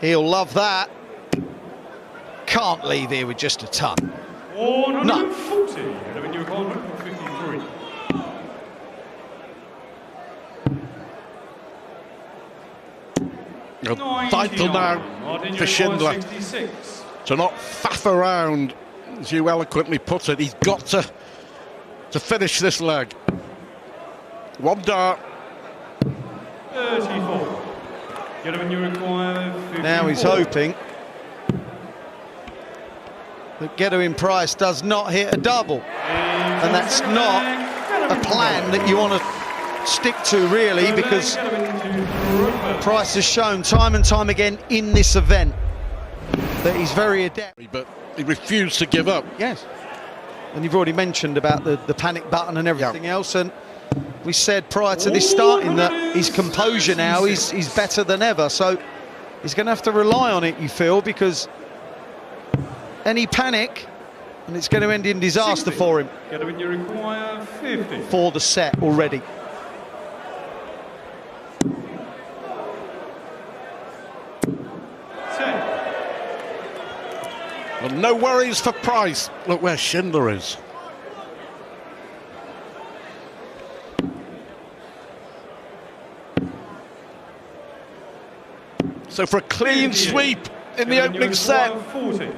He'll love that. Can't leave here with just a ton. No. 140. And a new requirement for 53. Vital now for Schindler to not faff around, as you eloquently put it. He's got to finish this leg. One dart. 34. You require 54. Now he's hoping that Gilding Price does not hit a double, and that's not a plan that you want to stick to, really, because Price has shown time and time again in this event that he's very adept. But he refused to give up. Yes, and you've already mentioned about the panic button and everything else, and we said prior to this starting that his composure now is better than ever, so he's going to have to rely on it, you feel, because any panic and it's going to end in disaster 60. for him. You require 50. For the set already. Well, no worries for Price. Look where Schindler is. So for a clean sweep in the opening set. 40.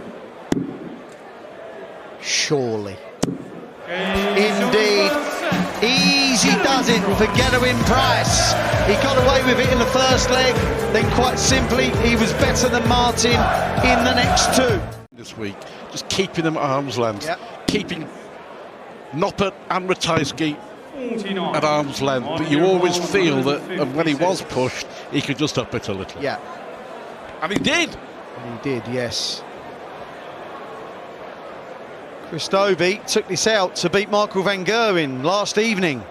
Surely. Indeed. Easy does it for Gilding Price. He got away with it in the first leg, then quite simply he was better than Martin in the next two. This week, just keeping them at arm's length, keeping Noppert and Ratajski at arm's length, but you always feel that when he was pushed, he could just up it a little. Yeah. And he did. And he did, yes. Chris Dobey took this out to beat Michael van Gerwen last evening.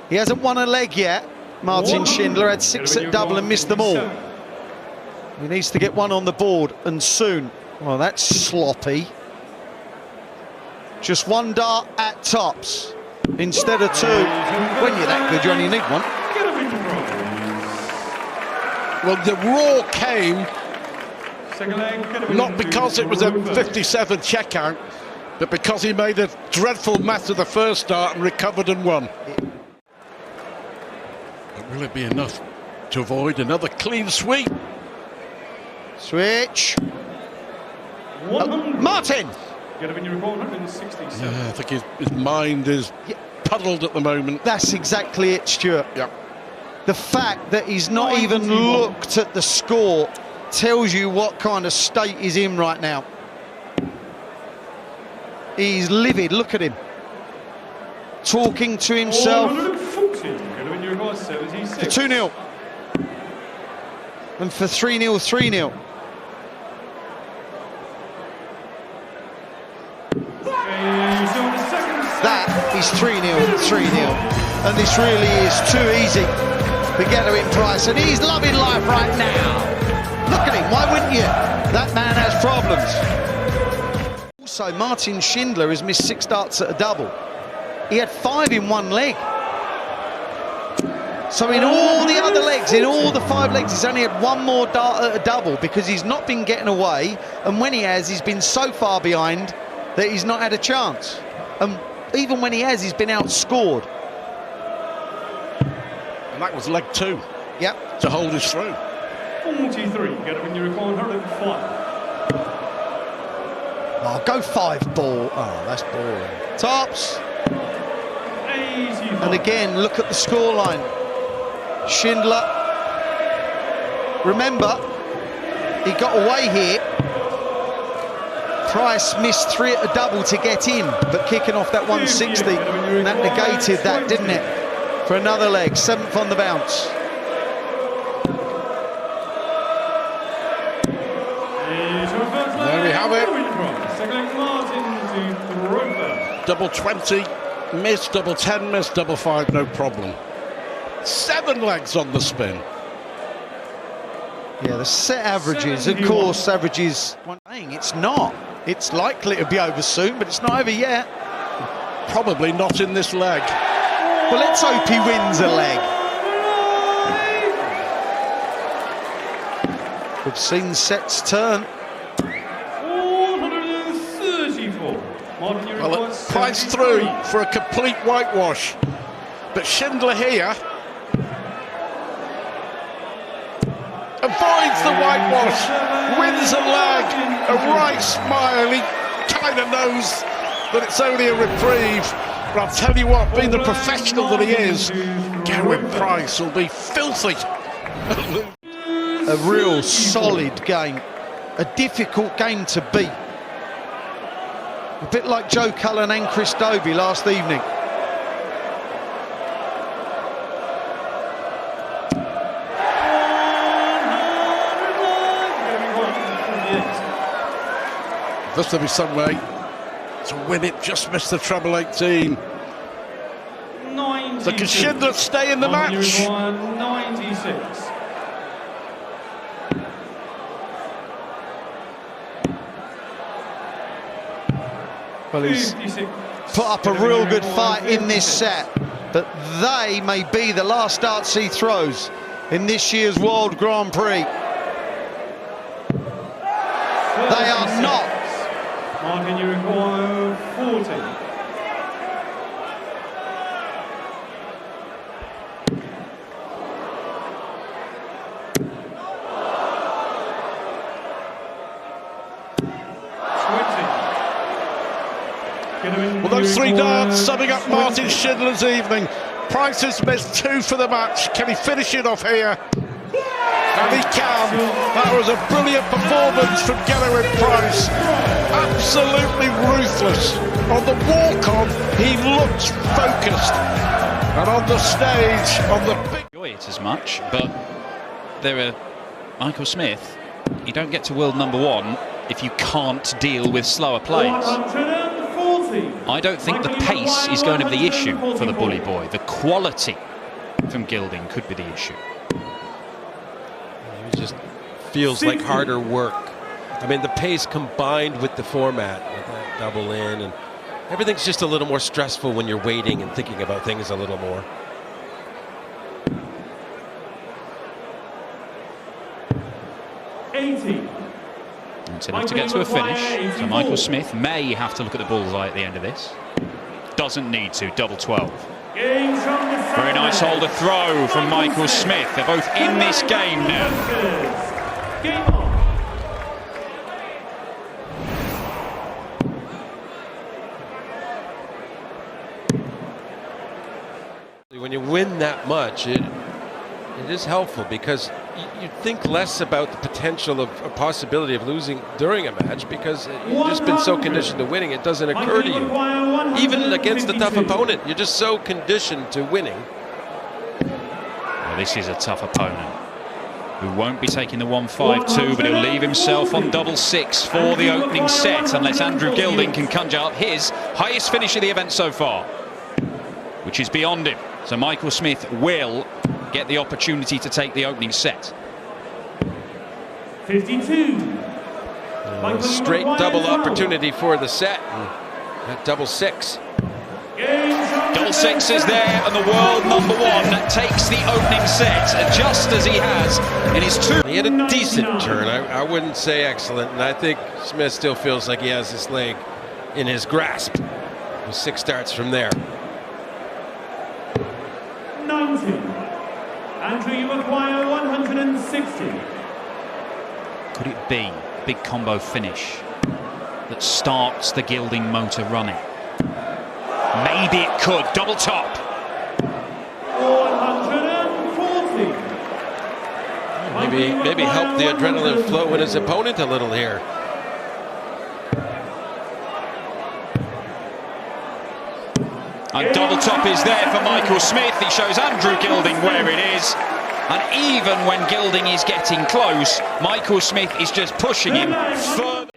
He hasn't won a leg yet. Martin Schindler had 6 at double and missed them all. He needs to get one on the board, and soon. Well, that's sloppy. Just one dart at tops instead of two. When you're that good, you only need one. Well, the roar came not because it was a 57 checkout, but because he made a dreadful mess of the first dart and recovered and won. But will it be enough to avoid another clean sweep? Switch. Martin! Yeah, I think his mind is puddled at the moment. That's exactly it, Stuart. Yep. The fact that he's not even looked at the score tells you what kind of state he's in right now. He's livid, look at him. Talking to himself. For 2-0. And for 3-0, 3-0. That is 3-0, 3-0. And this really is too easy for Gilding Price, and he's loving life right now. Look at him, why wouldn't you? That man has problems. Also, Martin Schindler has missed 6 darts at a double. He had 5 in one leg. So in all the other legs, in all the 5 legs, he's only had 1 more dart at a double because he's not been getting away, and when he has, he's been so far behind that he's not had a chance. And even when he has, he's been outscored. And that was leg 2. Yep. To hold us through. 43, get up in your record, 105. Oh, go 5 ball. Oh, that's boring. Tops. 85. And again, look at the scoreline. Schindler. Remember, he got away here. Price missed 3 at a double to get in, but kicking off that 160, that negated that, didn't it? For another leg, 7th on the bounce. There we have it. Double 20, missed, double 10, missed, double 5, no problem. 7 legs on the spin. Yeah, the set averages, of course, averages. It's not. It's likely to be over soon, but it's not over yet. Probably not in this leg. Well, let's hope he wins a leg. We've seen sets turn. 434. Well, Price through for a complete whitewash. But Schindler here avoids the whitewash, wins a leg, a Wright smile. He kind of knows that it's only a reprieve. But I'll tell you what, being the professional that he is, Gavin Price will be filthy. A real solid game, a difficult game to beat. A bit like Joe Cullen and Chris Dobey last evening. This will be some way to win it, just missed the treble 18. So can Schindler stay in the match? 96. Well, he's put up a real good fight in this set, but they may be the last darts he throws in this year's World Grand Prix. They are not. Martin, you require 40. Well, those three darts summing up Martin Schindler's evening. Price has missed 2 for the match. Can he finish it off here? And he can. That was a brilliant performance from Gilding Price. Absolutely ruthless. On the walk-on, he looked focused. And on the stage, on the big... Enjoy it as much, but there are Michael Smith. You don't get to world #1 if you can't deal with slower plays. I don't think the pace is going to be the issue for the bully boy. The quality from Gilding could be the issue. It just feels like harder work. I mean, the pace combined with the format, with that double in, and everything's just a little more stressful when you're waiting and thinking about things a little more. It's enough to get to a finish, so Michael Smith may have to look at the bullseye at the end of this. Doesn't need to, double 12. Very nice holder throw from Michael Smith. They're both in this game now. When you win that much, it is helpful because you think less about the potential of a possibility of losing during a match because you've just been so conditioned to winning, it doesn't occur to you. Even against a tough opponent, you're just so conditioned to winning. Well, this is a tough opponent who won't be taking the 1-5-2, but he'll leave himself on double 6 for the opening set unless Andrew Gilding can conjure up his highest finish of the event so far, which is beyond him. So Michael Smith will get the opportunity to take the opening set. 52. Straight double opportunity for the set. That double 6. Double 6 is there, and the world #1 takes the opening set, just as he has in his 2. He had a decent turn. I wouldn't say excellent, and I think Smith still feels like he has this leg in his grasp. 6 starts from there. 90. Andrew, you acquire 160. Could it be a big combo finish that starts the Gilding motor running? Maybe it could. Double top. 140. Maybe help the adrenaline flow in his opponent a little here. And double top is there for Michael Smith. He shows Andrew Gilding where it is. And even when Gilding is getting close, Michael Smith is just pushing him further.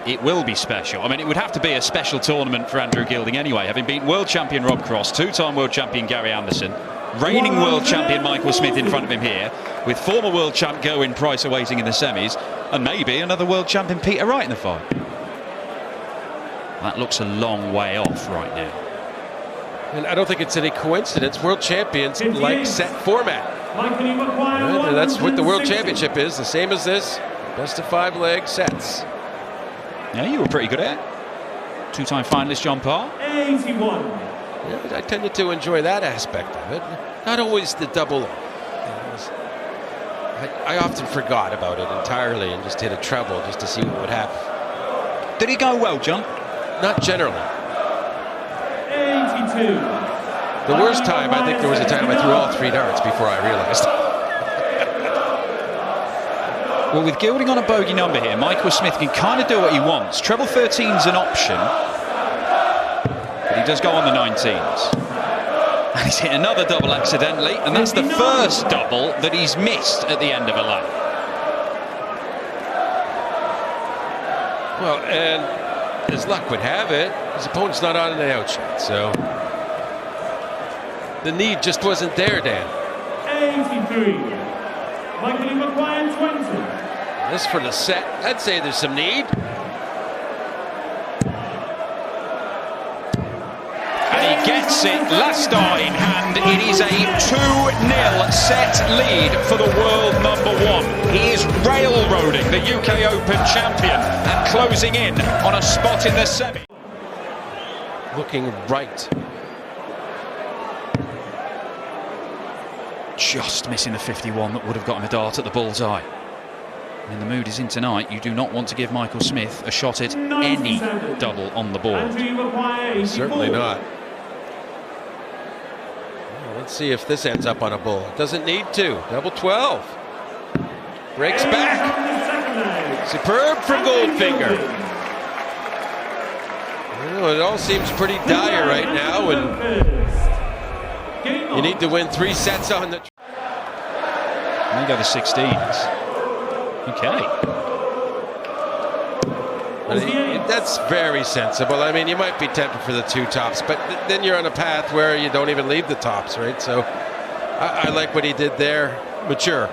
It will be special. I mean, it would have to be a special tournament for Andrew Gilding anyway, having beaten world champion Rob Cross, 2-time world champion Gary Anderson, reigning world champion Michael Smith in front of him here, with former world champ Gilding Price awaiting in the semis, and maybe another world champion Peter Wright in the final. That looks a long way off right now. And I don't think it's any coincidence. World champions like set format. Right? That's what the World Championship is, the same as this. Best of 5 leg sets. Yeah, you were pretty good at it. 2-time finalist John Parr. 81. Yeah, I tended to enjoy that aspect of it. Not always the double. I often forgot about it entirely and just hit a treble just to see what would happen. Did it go well, John? Not generally. 82. The worst time, I think there was a time I threw all 3 darts before I realized. Well, with Gilding on a bogey number here, Michael Smith can kind of do what he wants. Treble 13's an option, but he does go on the 19s. And he's hit another double accidentally, and that's the first double that he's missed at the end of a lap. Well, and as luck would have it, his opponent's not on an out shot, so the need just wasn't there, Dan. 83. Michael McGuire 20. This for the set, I'd say there's some need. And he gets it, last star in hand. It is a 2-0 set lead for the world #1. He is railroading the UK Open champion and closing in on a spot in the semi. Looking right. Just missing the 51 that would have gotten a dart at the bullseye. And the mood is in tonight. You do not want to give Michael Smith a shot at any double on the board. Certainly not. Well, let's see if this ends up on a bull. It doesn't need to. Double 12. Breaks back. Superb from Goldfinger. Well, it all seems pretty dire right now, and you need to win 3 sets on the. There you go, the 16s. Okay. That's very sensible. I mean, you might be tempted for the 2 tops, but then you're on a path where you don't even leave the tops, right? So I like what he did there. Mature.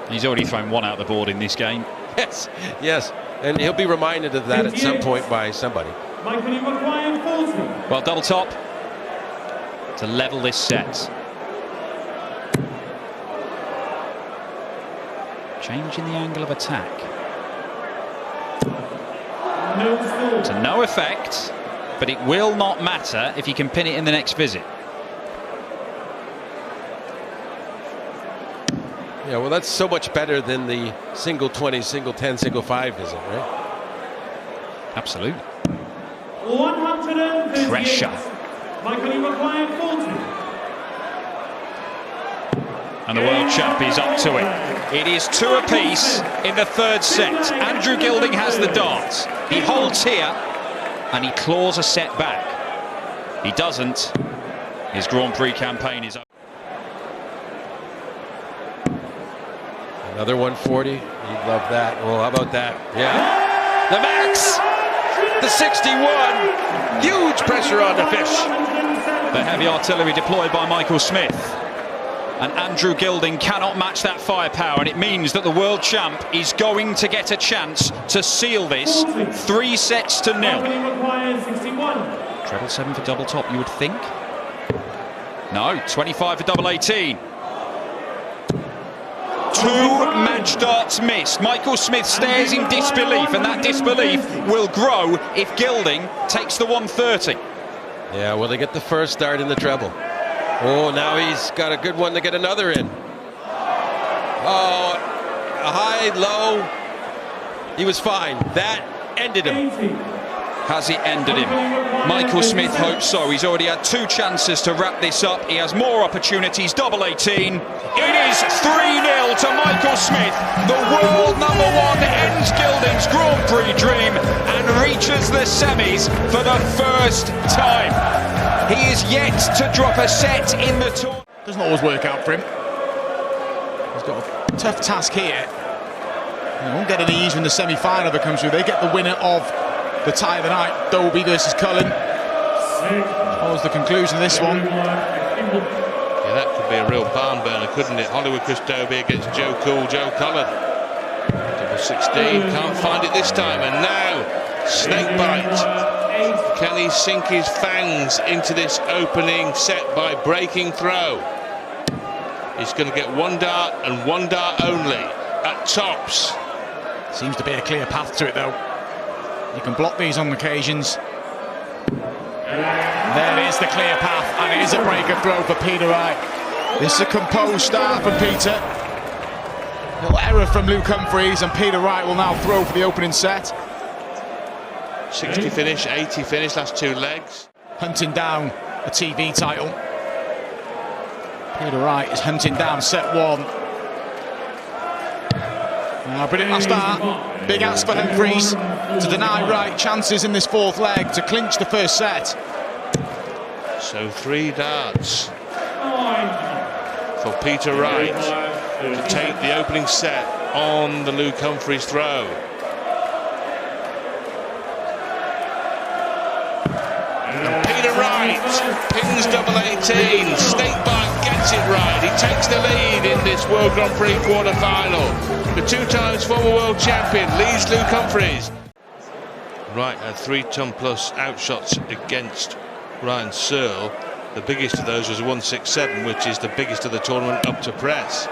He's already thrown 1 out the board in this game. Yes, yes. And he'll be reminded of that at some point by somebody. Well, double top to level this set. Changing the angle of attack. To no effect, but it will not matter if he can pin it in the next visit. Yeah, well, that's so much better than the single 20, single 10, single 5 visit, right? Absolutely. 158. Pressure. And the world champ is up to it. It is 2 apiece in the 3rd set. Andrew Gilding has the darts. He holds here and he claws a set back. He doesn't. His Grand Prix campaign is over. Another 140. You'd love that. Well, how about that? Yeah. The max. The 61. Huge pressure on the fish. The heavy artillery deployed by Michael Smith. And Andrew Gilding cannot match that firepower, and it means that the world champ is going to get a chance to seal this 3 sets to 0. Treble 7 for double top, you would think? No, 25 for double 18. 2 match darts missed. Michael Smith stares in disbelief, and that disbelief will grow if Gilding takes the 130. Yeah, will they get the first dart in the treble? Oh, now he's got a good one to get another in. Oh, a high, low. He was fine. That ended him. Has it ended him? Michael Smith hopes so. He's already had 2 chances to wrap this up. He has more opportunities. Double 18. It is 3-0 to Michael Smith. The world #1 ends Gilding's Grand Prix dream and reaches the semis for the first time. He is yet to drop a set in the tour. Doesn't always work out for him. He's got a tough task here. He won't get any ease when the semi-final that comes through. They get the winner of the tie of the night, Dobey versus Cullen. What was the conclusion of this one? Yeah, that could be a real barn burner, couldn't it? Hollywood Chris Dobey against Joe Cullen. Double 16, can't find it this time, and now snake bite. Can he sink his fangs into this opening set by breaking throw? He's going to get one dart and one dart only at tops. Seems to be a clear path to it, though. You can block these on occasions. There is the clear path, and it is a breaker throw for Peter Wright. This is a composed start from Peter. Little error from Luke Humphries, and Peter Wright will now throw for the opening set. 60 finish, 80 finish, last two legs. Hunting down a TV title. Peter Wright is hunting down set one. Brilliant last start. Big ask for Humphries to deny Wright chances in this fourth leg to clinch the first set. So 3 darts for Peter Wright to take the opening set on the Luke Humphries throw. And Peter Wright pins double 18. Snakebite gets it right. He takes the lead in this World Grand Prix quarter-final. The 2 times former world champion leads Luke Humphries. Wright had 3-ton plus outshots against Ryan Searle. The biggest of those was a 167, which is the biggest of the tournament up to press.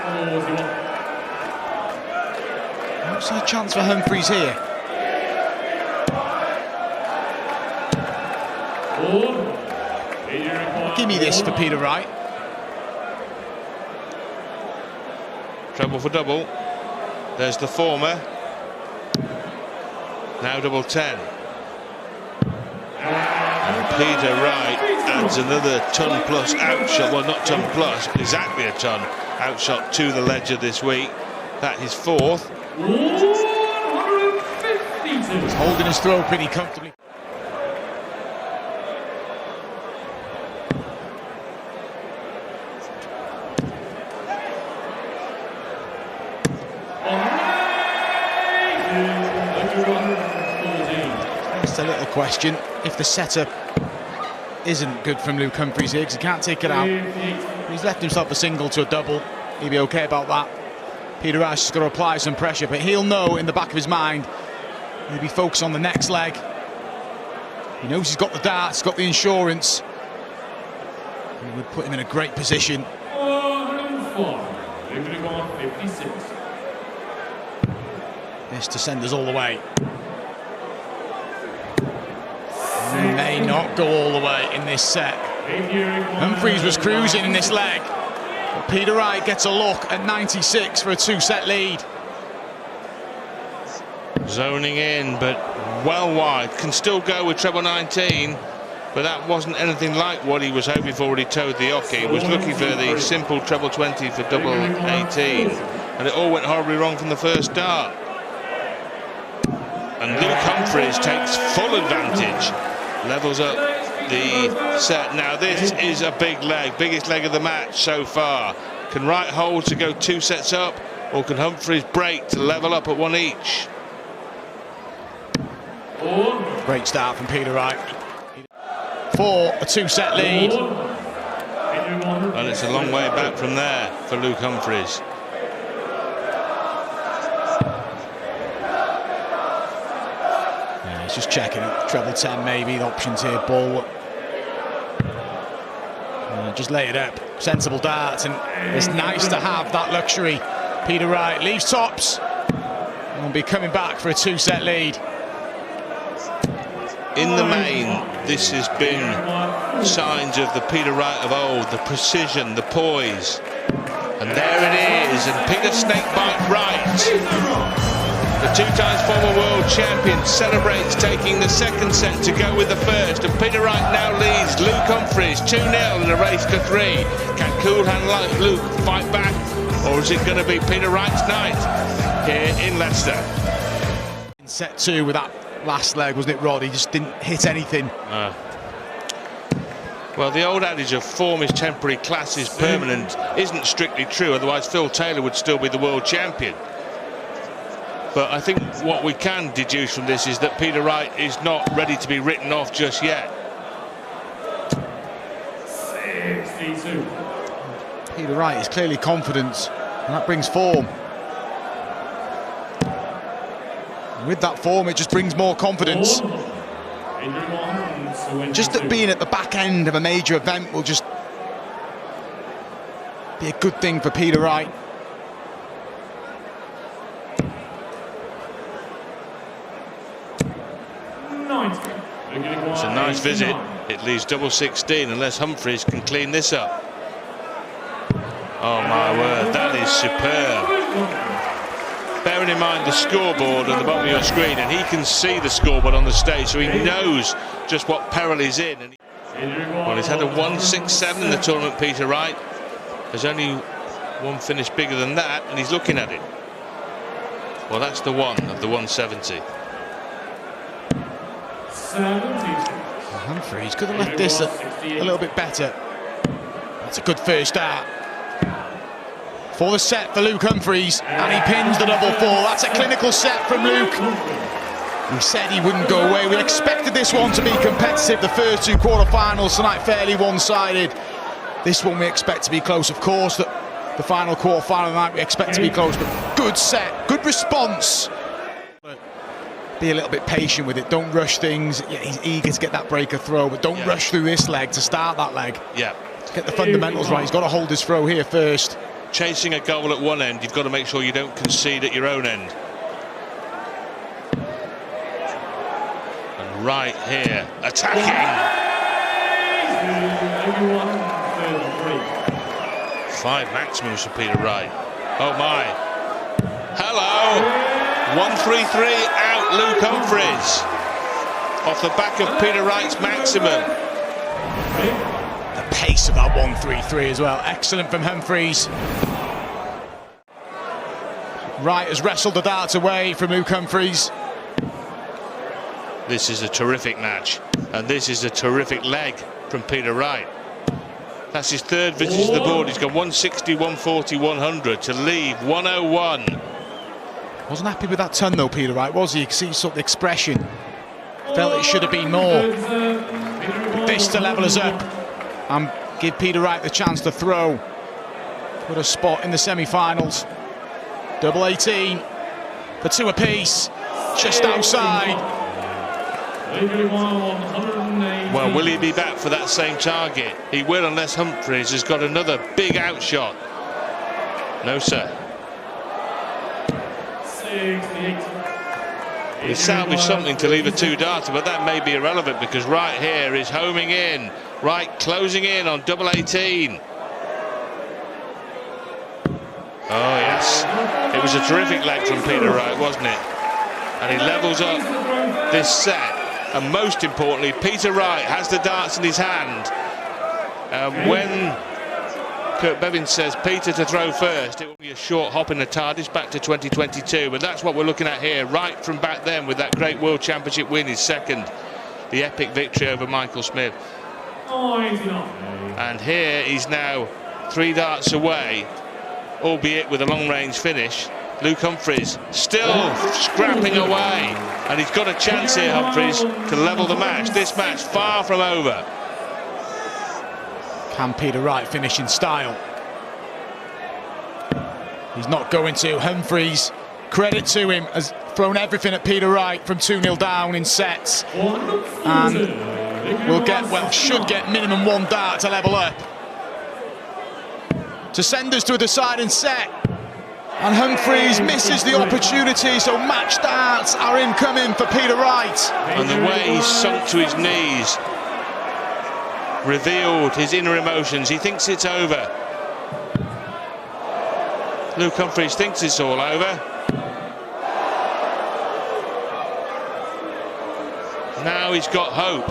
What's the chance for Humphries here? Give me this for Peter Wright. Treble for double. There's the former. Now double 10. And Peter Wright adds another ton plus outshot. Well, not ton plus, exactly a ton outshot to the ledger this week. That is 4th. He's holding his throw pretty comfortably. Just a little question. If the setup isn't good from Luke Humphries here, because he can't take it out, he's left himself a single to a double. He'll be okay about that. Peter Wright's just got to apply some pressure, but he'll know in the back of his mind he'll be focused on the next leg. He knows he's got the darts, got the insurance. And it would put him in a great position. 56. This to send us all the way. May not go all the way in this set. Humphries was cruising in this leg. But Peter Wright gets a look at 96 for a 2-set lead. Zoning in, but well wide. Can still go with treble 19, but that wasn't anything like what he was hoping for when he towed the oche. He was looking for the simple treble 20 for double 18, and it all went horribly wrong from the first dart. And Luke Humphries takes full advantage, levels up the set. Now this is a big leg, biggest leg of the match so far. Can Wright hold to go 2 sets up, or can Humphries break to level up at 1 each? Great start from Peter Wright. For a 2-set lead. And it's a long way back from there for Luke Humphries. Yeah, he's just checking it. Treble 10 maybe, the options here, ball. Just lay it up. Sensible darts, and it's nice to have that luxury. Peter Wright leaves tops and will be coming back for a 2-set lead. In the main, this has been signs of the Peter Wright of old, the precision, the poise. And there it is, and Peter Snakebite Wright, the 2 times former world champion, celebrates taking the 2nd set to go with the 1st. And Peter Wright now leads Luke Humphries 2-0 in a race to 3. Can Cool Hand like Luke fight back, or is it going to be Peter Wright's night here in Leicester? In set 2 with that last leg, wasn't it, Rod? He just didn't hit anything. Well, the old adage of form is temporary, class is permanent isn't strictly true, otherwise Phil Taylor would still be the world champion. But I think what we can deduce from this is that Peter Wright is not ready to be written off just yet. 62. Peter Wright is clearly confident, and that brings form. And with that form, it just brings more confidence. just that being at the back end of a major event will just be a good thing for Peter Wright. It's a nice visit. It leaves double 16 unless Humphries can clean this up. Oh my word, that is superb. Bearing in mind the scoreboard at the bottom of your screen, and he can see the scoreboard on the stage, so he knows just what peril he's in. Well, he's had a 1.67 in the tournament, Peter Wright. There's only one finish bigger than that, and he's looking at it. Well, that's the one of the 170. Humphries could have left this a little bit better. That's a good first start for the set for Luke Humphries, and he pins the double fall. That's a clinical set from Luke. He said he wouldn't go away. We expected this one to be competitive. The first two quarter-finals tonight fairly one-sided. This one we expect to be close, of course. The final quarter-final tonight we expect to be close, but good set, good response. Be a little bit patient with it. Don't rush things. Yeah, he's eager to get that breaker throw, but don't rush through this leg to start that leg. Yeah. Get the fundamentals right. He's got to hold his throw here first. Chasing a goal at one end, you've got to make sure you don't concede at your own end. And Wright here, attacking. 5 maximums for Peter Wright. Oh my. Hello. 1-3-3 out, Luke Humphries. Off the back of Peter Wright's maximum. The pace of that 1-3-3 as well. Excellent from Humphries. Wright has wrestled the darts away from Luke Humphries. This is a terrific match, and this is a terrific leg from Peter Wright. That's his third visit to the board. He's gone 160, 140, 100 to leave 101. Wasn't happy with that ton though, Peter Wright, was he? You can see sort of the expression. Felt it should have been more. But this to level us up and give Peter Wright the chance to throw. Put a spot in the semi-finals. Double 18 for 2 apiece. Just outside. Well, will he be back for that same target? He will, unless Humphries has got another big outshot. No, sir. He salvaged something to leave a 2-darter, but that may be irrelevant because Wright here is homing in. Wright closing in on double 18. Oh yes, it was a terrific leg from Peter Wright, wasn't it? And he levels up this set, and most importantly, Peter Wright has the darts in his hand. When Kurt Bevins says Peter to throw first, it will be a short hop in the TARDIS back to 2022, but that's what we're looking at here. Right from back then with that great World Championship win, his second, the epic victory over Michael Smith. And here he's now 3 darts away, albeit with a long-range finish. Luke Humphries still scrapping away, and he's got a chance here, Humphries, to level the match. This match far from over. Can Peter Wright finish in style? He's not going to. Humphries, credit to him, has thrown everything at Peter Wright from 2-0 down in sets, and will get, well, should get minimum 1 dart to level up, to send us to a deciding set. And Humphries misses the opportunity, so match darts are incoming for Peter Wright. And the way he's sunk to his knees revealed his inner emotions. He thinks it's over. Luke Humphries thinks it's all over. Now he's got hope.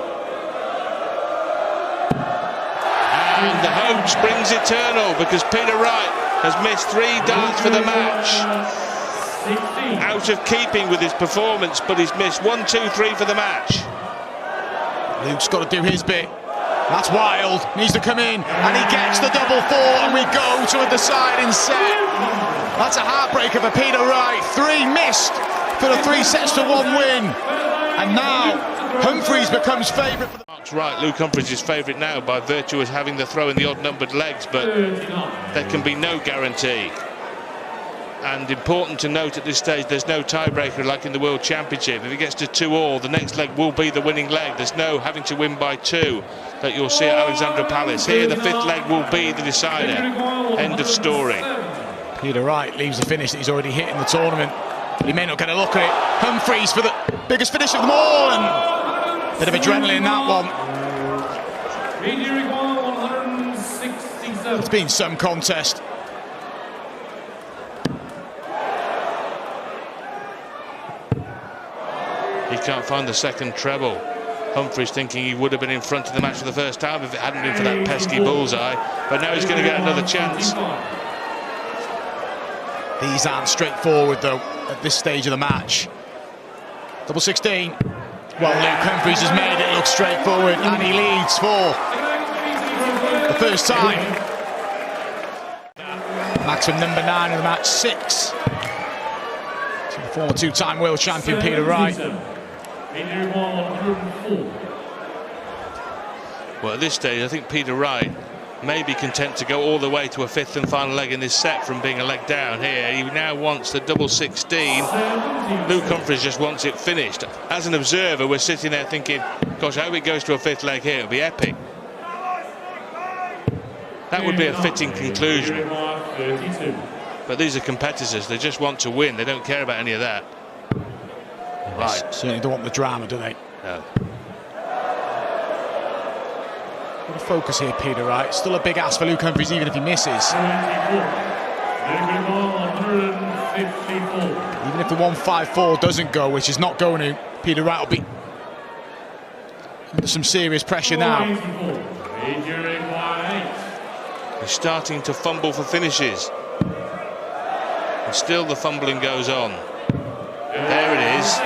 And the hope springs eternal because Peter Wright has missed 3 darts for the match. Out of keeping with his performance, but he's missed 1, 2, 3 for the match. Luke's got to do his bit. That's wild. Needs to come in, and he gets the double 4, and we go to a deciding set. That's a heartbreaker for Peter Wright. 3 missed for the 3 sets to 1 win. And now Humphries becomes favourite for the... Right, Luke Humphries is favourite now by virtue of having the throw in the odd-numbered legs, but there can be no guarantee. And important to note at this stage, there's no tiebreaker like in the World Championship. If it gets to 2-2, the next leg will be the winning leg. There's no having to win by 2 that you'll see at Alexandra Palace. Here, the 5th leg will be the decider. End of story. Peter Wright leaves the finish that he's already hit in the tournament. But he may not get a look at it. Humphries for the biggest finish of them all, and a bit of adrenaline in that one. It's been some contest. He can't find the second treble. Humphries thinking he would have been in front of the match for the first time if it hadn't been for that pesky bullseye. But now he's going to get another chance. These aren't straightforward, though, at this stage of the match. Double 16. Well, Luke Humphries has made it look straightforward, and he leads for the first time. Maximum number 9 in the match, 6. To the former 2-time world champion Peter Wright. Well, at this stage, I think Peter Wright may be content to go all the way to a 5th and final leg in this set from being a leg down here. He now wants the double 16. Luke Humphries just wants it finished. As an observer, we're sitting there thinking, gosh, I hope it goes to a 5th leg here. It'll be epic. That would be a fitting conclusion. But these are competitors. They just want to win. They don't care about any of that. Right. Certainly don't want the drama, do they? No. What a focus here, Peter Wright. Still a big ask for Luke Humphries, even if he misses. Even if the 154 doesn't go, which is not going to, Peter Wright will be under some serious pressure now. He's starting to fumble for finishes. And still the fumbling goes on. There it is.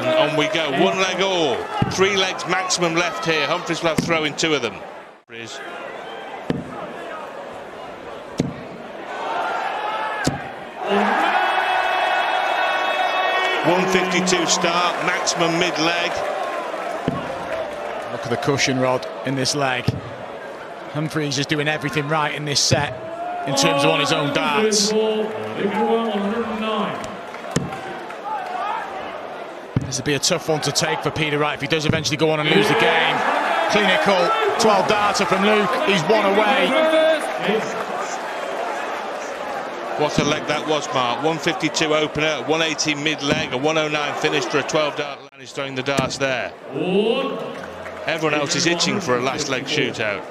And on we go. 1 leg all. 3 legs maximum left here. Humphries will have throw in 2 of them. 152 start, maximum mid-leg. Look at the cushion rod in this leg. Humphries is doing everything right in this set in terms of on his own darts. This would be a tough one to take for Peter Wright if he does eventually go on and lose the game. Clinical, 12 darter from Luke, he's 1 away. What a leg that was, Mark. 152 opener, 180 mid-leg, a 109 finish for a 12-dart line. He's throwing the darts there. Everyone else is itching for a last leg shootout.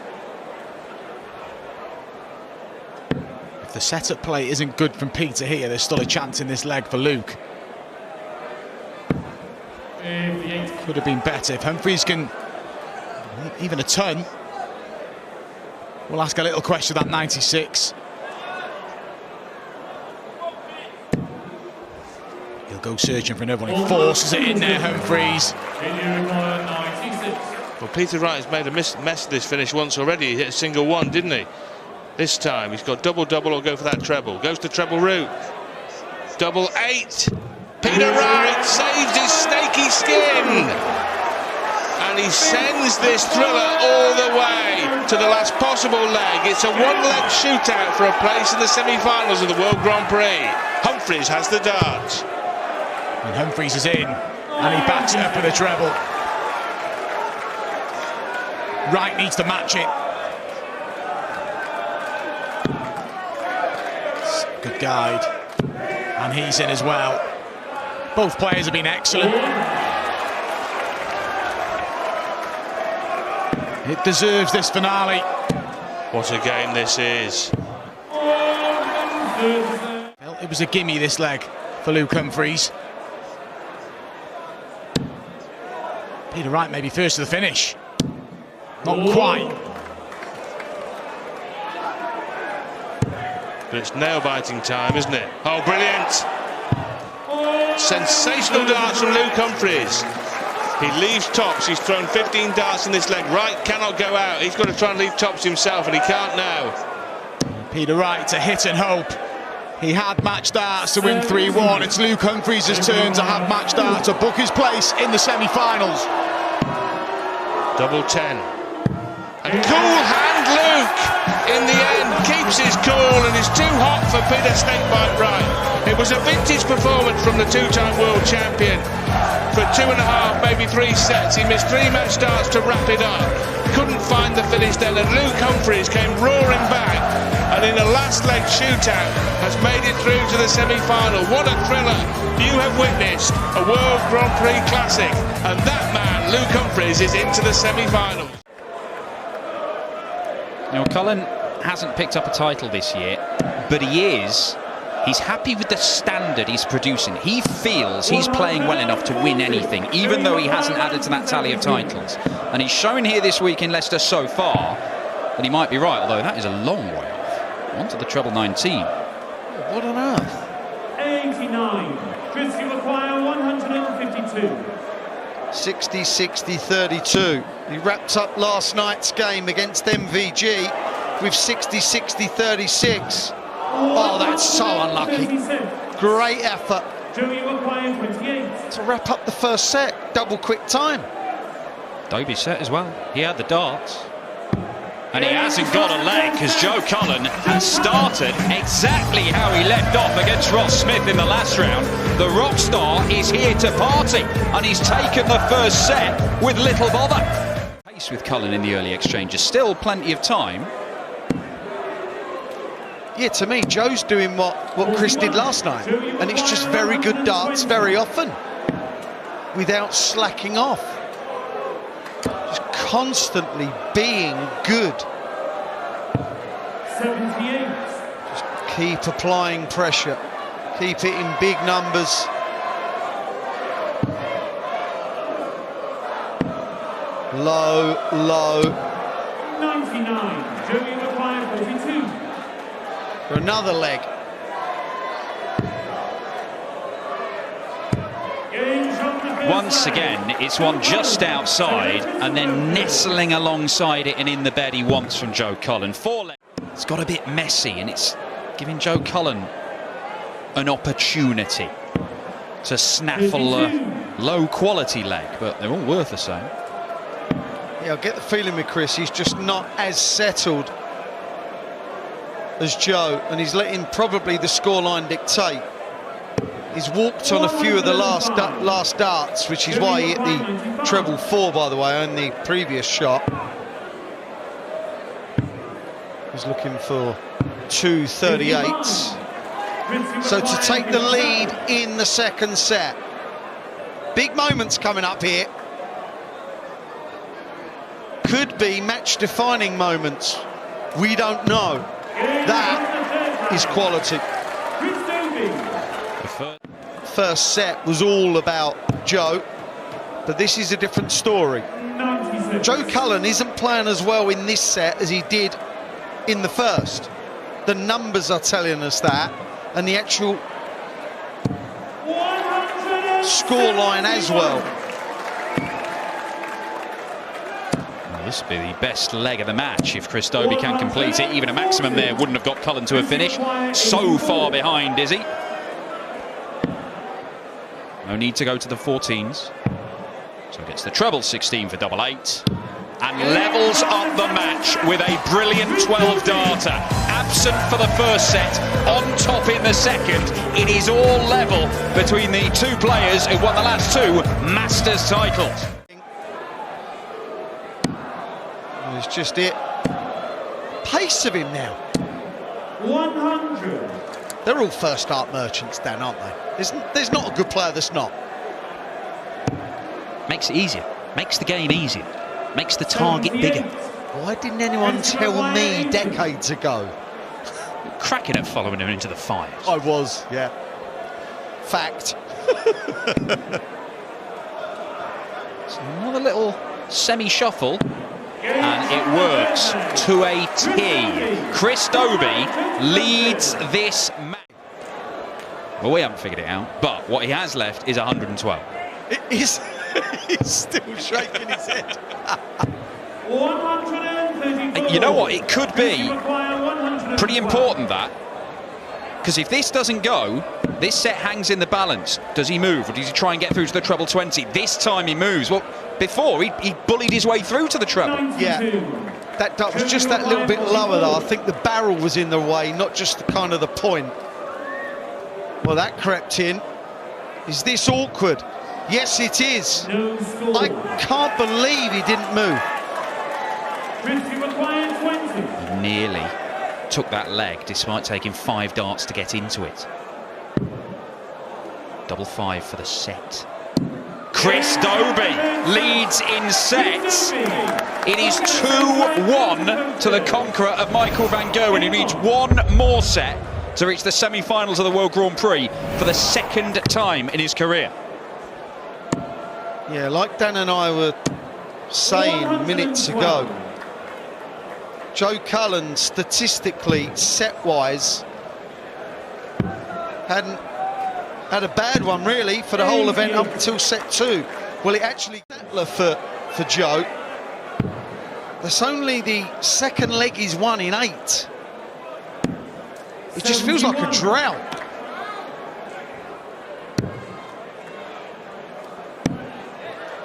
If the setup play isn't good from Peter here, there's still a chance in this leg for Luke. Could have been better. If Humphries can, even a ton, we'll ask a little question that 96. He'll go searching for another one. He forces it in there, Humphries. Well, Peter Wright has made a mess of this finish once already. He hit a single 1, didn't he? This time he's got double-double or go for that treble. Goes to treble route. Double 8. Peter Wright saves his snaky skin. And he sends this thriller all the way to the last possible leg. It's a 1-leg shootout for a place in the semi-finals of the World Grand Prix. Humphries has the darts. And Humphries is in, and he backs it up with a treble. Wright needs to match it. Good guide. And he's in as well. Both players have been excellent. It deserves this finale. What a game this is. Well, it was a gimme, this leg, for Luke Humphries. Peter Wright maybe first to the finish. Not quite. But it's nail-biting time, isn't it? Oh, brilliant. Sensational darts from Luke Humphries. He leaves tops. He's thrown 15 darts in this leg. Wright cannot go out. He's got to try and leave tops himself, and he can't now. Peter Wright to hit and hope. He had match darts to win 3-1. It's Luke Humphries' turn to have match darts to book his place in the semi-finals. Double 10. And cool hand Luke in the end keeps keeps his cool and is too hot for Peter Snakebite Wright. It was a vintage performance from the two-time world champion. For 2.5, maybe 3 sets, he missed 3 match starts to wrap it up. Couldn't find the finish then, and Luke Humphries came roaring back, and in a last leg shootout has made it through to the semi-final. What a thriller! You have witnessed a World Grand Prix classic, and that man, Luke Humphries, is into the semi-final. Now, Cullen hasn't picked up a title this year, but he's happy with the standard he's producing. He feels he's playing well enough to win anything, even though he hasn't added to that tally of titles. And he's shown here this week in Leicester so far that he might be right, although that is a long way off. On to the treble 19. What on earth? 89. Chris, you acquire 152. 60, 60, 32. He wrapped up last night's game against MVG with 60, 60, 36. Oh, that's so unlucky. Great effort to wrap up the first set. Double quick time. Dobey set as well. He had the darts. And he hasn't got a leg, because Joe Cullen has started exactly how he left off against Ross Smith in the last round. The rock star is here to party, and he's taken the first set with little bother. Pace with Cullen in the early exchanges. Still plenty of time. Yeah, to me, Joe's doing what Chris did last night, and it's just very good darts very often, without slacking off. Just constantly being good. 78. Just keep applying pressure, keep it in big numbers. Low, low. 99. Joey requires 42. For another leg. Once again, it's one just outside, and then nestling alongside it and in the bed he wants from Joe Cullen. 4 leg. It's got a bit messy, and it's giving Joe Cullen an opportunity to snaffle a low-quality leg, but they're all worth the same. Yeah, I get the feeling with Chris, he's just not as settled as Joe, and he's letting probably the scoreline dictate. He's walked on a few of the last darts, which is why he hit the treble 4, by the way, on the previous shot. He's looking for 2 38s. So to take the lead in the second set. Big moments coming up here. Could be match-defining moments. We don't know. That is quality. First set was all about Joe, but this is a different story. Joe Cullen isn't playing as well in this set as he did in the first. The numbers are telling us that, and the actual scoreline as well. This will be the best leg of the match if Chris Dobey can complete it. Even a maximum there wouldn't have got Cullen to a finish. So far behind, is he? No need to go to the 14s. So gets the treble 16 for double 8. And levels up the match with a brilliant 12 darter. Absent for the first set, on top in the second. It is all level between the two players who won the last 2 Masters titles. It's just it. Pace of him now. 100. They're all first start merchants, Dan, aren't they? There's not a good player that's not. Makes it easier. Makes the game easier. Makes the target bigger. Why didn't anyone tell me decades ago? Cracking at following him into the 5s. I was, yeah. Fact. So another little semi-shuffle. And it works to a T. Chris Dobey leads this match. Well, we haven't figured it out, but what he has left is 112. He's still shaking his head. 134. You know what? It could be pretty important, that. Because if this doesn't go, this set hangs in the balance. Does he move, or does he try and get through to the treble 20? This time he moves. Well, before, he bullied his way through to the treble. 92. Yeah. That dart was just that little bit lower though. I think the barrel was in the way, not just the kind of the point. Well, that crept in. Is this awkward? Yes, it is. I can't believe he didn't move. He nearly took that leg despite taking 5 darts to get into it. 5-5 for the set. Chris Dobey leads in sets. It is 2-1 to the conqueror of Michael van Gerwen. He needs one more set to reach the semi-finals of the World Grand Prix for the second time in his career. Yeah, like Dan and I were saying minutes ago, Joe Cullen statistically, set-wise, hadn't had a bad one really for the whole event up until set 2. Well, it actually for Joe. That's only the second leg he's won in 8. It just feels like a drought.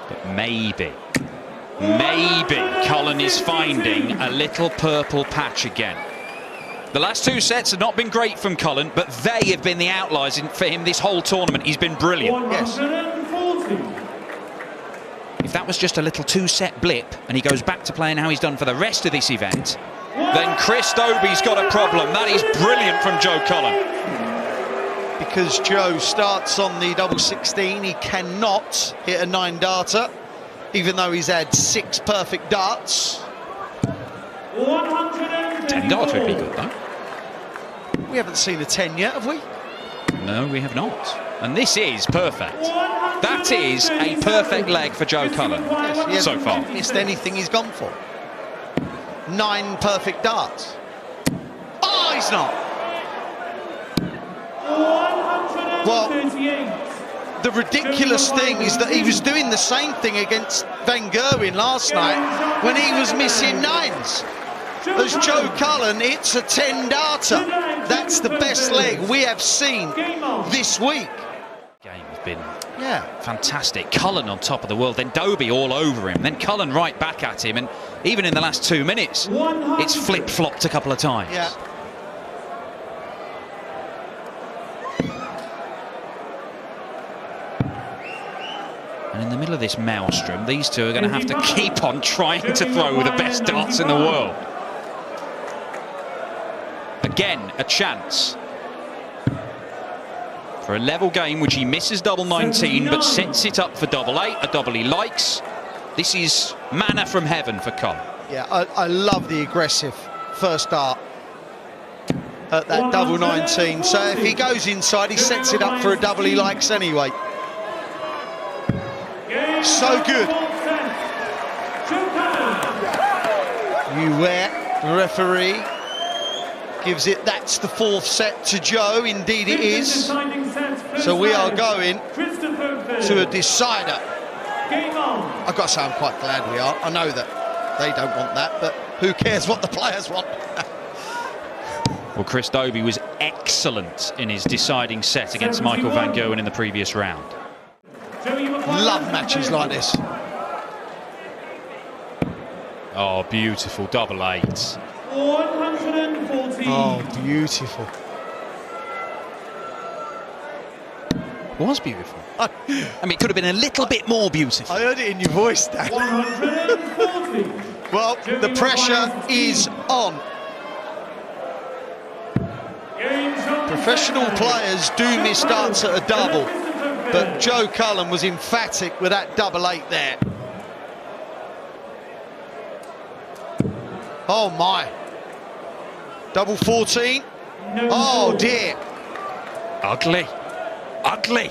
But maybe Cullen is finding a little purple patch again. The last 2 sets have not been great from Cullen, but they have been the outliers for him this whole tournament. He's been brilliant. Yes. If that was just a little 2-set blip and he goes back to playing how he's done for the rest of this event, then Chris Dobey's got a problem. That is brilliant from Joe Cullen. Because Joe starts on the double 16, he cannot hit a 9-darter, even though he's had 6 perfect darts. 10 darts would be good, though. We haven't seen a 10 yet, have we? No, we have not. And this is perfect. That is a perfect leg for Joe Cullen so far. Missed anything he's gone for. 9 perfect darts. Oh, he's not. Well, the ridiculous thing is that he was doing the same thing against Van Gerwen last night when he was missing 9s. As Joe Cullen hits a 10-darter. That's the best leg we have seen this week. Game has been fantastic. Cullen on top of the world, then Dobey all over him, then Cullen right back at him, and even in the last 2 minutes, it's flip-flopped a couple of times. Yeah. And in the middle of this maelstrom, these two are going to have to keep on trying to throw the best darts in the world. Again, a chance for a level game, which he misses double 19, but sets it up for double 8, a double he likes. This is manna from heaven for Cullen. Yeah, I love the aggressive first dart at that double 19. So if he goes inside, he sets it up for a double he likes anyway. So good. The referee gives it, that's the 4th set to Joe, indeed it is. So we are going to a decider. I've got to say I'm quite glad we are. I know that they don't want that, but who cares what the players want? Well, Chris Dobey was excellent in his deciding set against Michael van Gerwen in the previous round. Love matches like this. Oh, beautiful double 8. 140. Oh, beautiful. Was beautiful. I mean, it could have been a little bit more beautiful. I heard it in your voice, Dan. 140. Well, the pressure is on. Professional players do miss darts at a double, but Joe Cullen was emphatic with that double 8 there. Oh my. Double 14. Oh dear. Ugly. Ugly.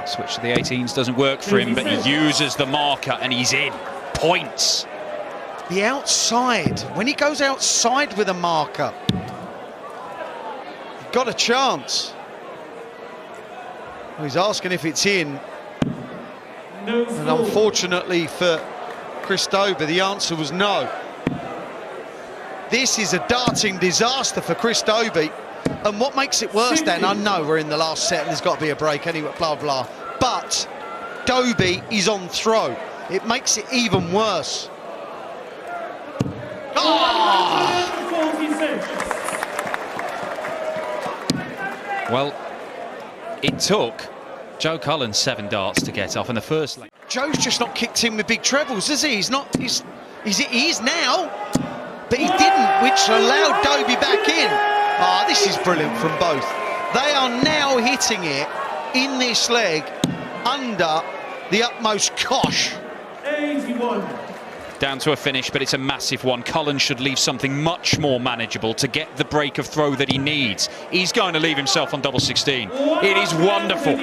Switch to the 18s doesn't work for him, but he uses the marker and he's in. Points. The outside. When he goes outside with a marker, you've got a chance. Well, he's asking if it's in. And unfortunately for Chris Dobey, the answer was no. This is a darting disaster for Chris Dobey. And what makes it worse, Dan, I know we're in the last set and there's got to be a break anyway, blah, blah. But Dobey is on throw. It makes it even worse. Well, it took Joe Cullen 7 darts to get off in the first leg. Joe's just not kicked in with big trebles, is he? He is now, but he didn't, which allowed Dobey back in. Ah, this is brilliant from both. They are now hitting it in this leg under the utmost cosh. 81. Down to a finish, but it's a massive one. Cullen should leave something much more manageable to get the break of throw that he needs. He's going to leave himself on double 16. It is wonderful.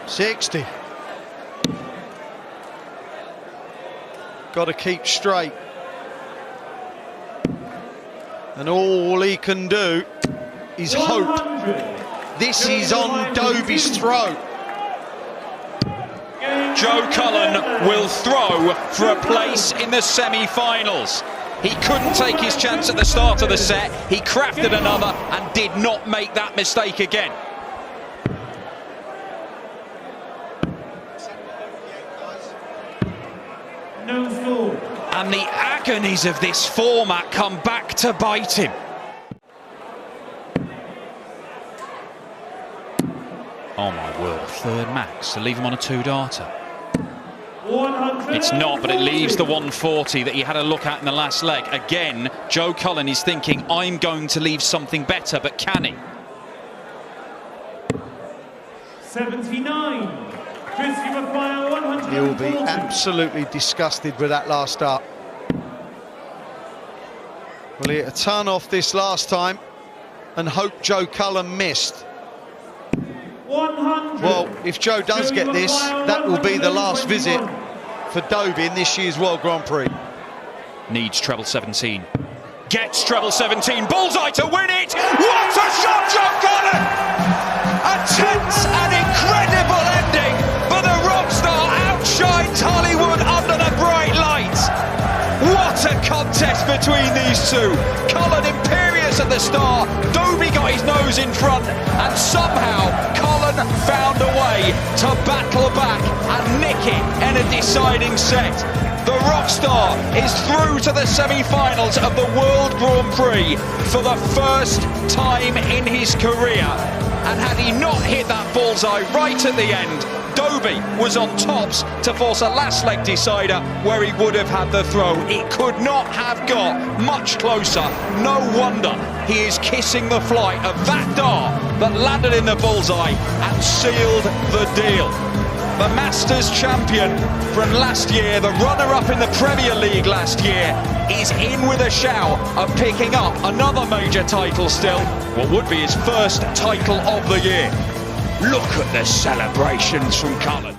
60. Got to keep straight. And all he can do is hope. This is on Dobey's throat. Joe Cullen will throw for a place in the semi-finals. He couldn't take his chance at the start of the set. He crafted another and did not make that mistake again. No score. And the agonies of this format come back to bite him. Oh my word, third max to leave him on a 2-darter. It's not, but it leaves the 140 that he had a look at in the last leg. Again, Joe Cullen is thinking, I'm going to leave something better, but can he? 79. He'll be absolutely disgusted with that last start. Well, he hit a ton off this last time and hope Joe Cullen missed. 100. Well, if Joe does get this, that will be the last visit for Dobey in this year's World Grand Prix. Needs treble 17. Gets treble 17. Bullseye to win it. What a shot, Joe Cullen! A tense and incredible ending, but the rock star outshines Hollywood under the bright lights. What a contest between these two. Cullen imperious at the start. Dobey got his nose in front, and somehow Cullen found a way to battle back and nick it in a deciding set. The rock star is through to the semi-finals of the World Grand Prix for the first time in his career. And had he not hit that bullseye right at the end, Dobey was on tops to force a last leg decider where he would have had the throw. It could not have got much closer. No wonder he is kissing the flight of that dart that landed in the bullseye and sealed the deal. The Masters champion from last year, the runner-up in the Premier League last year, is in with a shout of picking up another major title still, what would be his first title of the year. Look at the celebrations from Cullen.